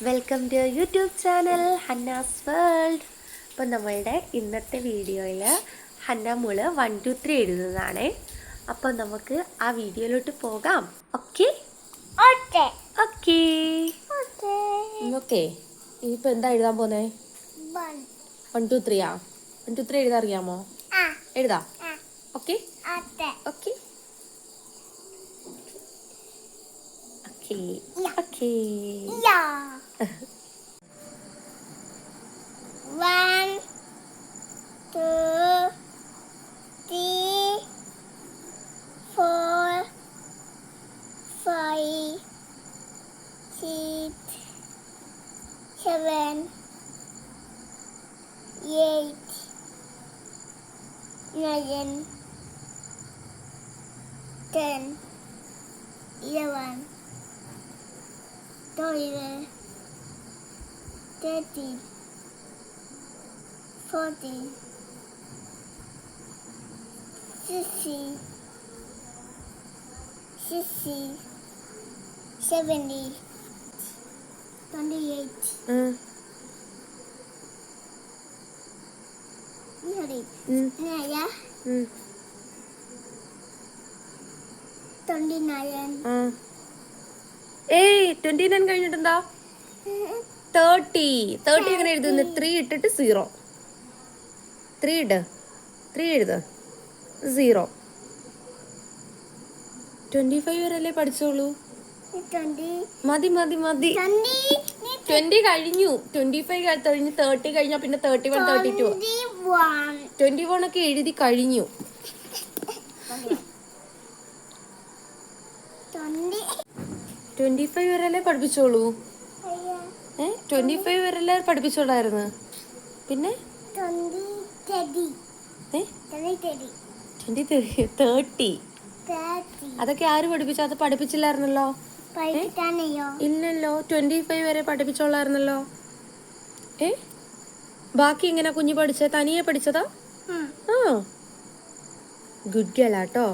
Welcome to YouTube channel Hannah's world. അപ്പോൾ നമ്മളുടെ ഇന്നത്തെ വീഡിയോയിൽ ഹന്ന മോള് 1 2 3 എഴുതുന്നതാണ്. അപ്പോൾ നമുക്ക് ആ വീഡിയോയിലോട്ട് പോകാം. Okay okay okay okay. ഇനിയിപ്പോൾ എന്താ എഴുതാൻ പോകുന്നത്? 1 2 3 ആ? 1 2 3 എഴുതാൻ അറിയാമോ? എഴുതാം. Okay okay okay. 1 2 3 4 5 6 7 8 9 10 11 12 13 14 16 17 28 29 ഏയ് 29 കഴിഞ്ഞിട്ടെന്താ? 30 എങ്ങനെ എഴുതുന്നു? 3 ഇട്ടിട്ട് 0. 3 ഇട്, 3 എഴുത്, 0. 25 വരെയല്ലേ പഠിച്ചോളൂ. മതി മതി മതി. 20 കഴിഞ്ഞു. 25 കഴിഞ്ഞ് 30 കഴിഞ്ഞാൽ പിന്നെ 31 32. 21 ഒക്കെ എഴുതി കഴിഞ്ഞു. 25 വരെയല്ലേ പഠിപ്പിച്ചോളൂ. 25 വരെയല്ലേ പഠിപ്പിച്ചോളായിരുന്നു. പിന്നെ 30 അതൊക്കെ ആര് പഠിപ്പിച്ചു? അത് പഠിപ്പിച്ചില്ലായിരുന്നല്ലോ. ഇല്ലല്ലോ, 25 വരെ പഠിപ്പിച്ചോളായിരുന്നല്ലോ. ബാക്കി എങ്ങനെ കുഞ്ഞു പഠിച്ച? തനിയെ പഠിച്ചതാ? ആ, ഗുഡ് ഗേൾ ആട്ടോ.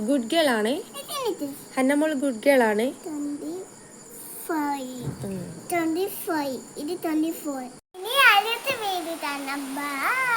ഗുഡ് ഗേൾ ആണേ ഹന്നമോൾ, ഗുഡ് ഗേൾ ആണേ. 25 ഇത് 24. ഇനി അടുത്ത വീഡിയോ കാണാം. ബൈ.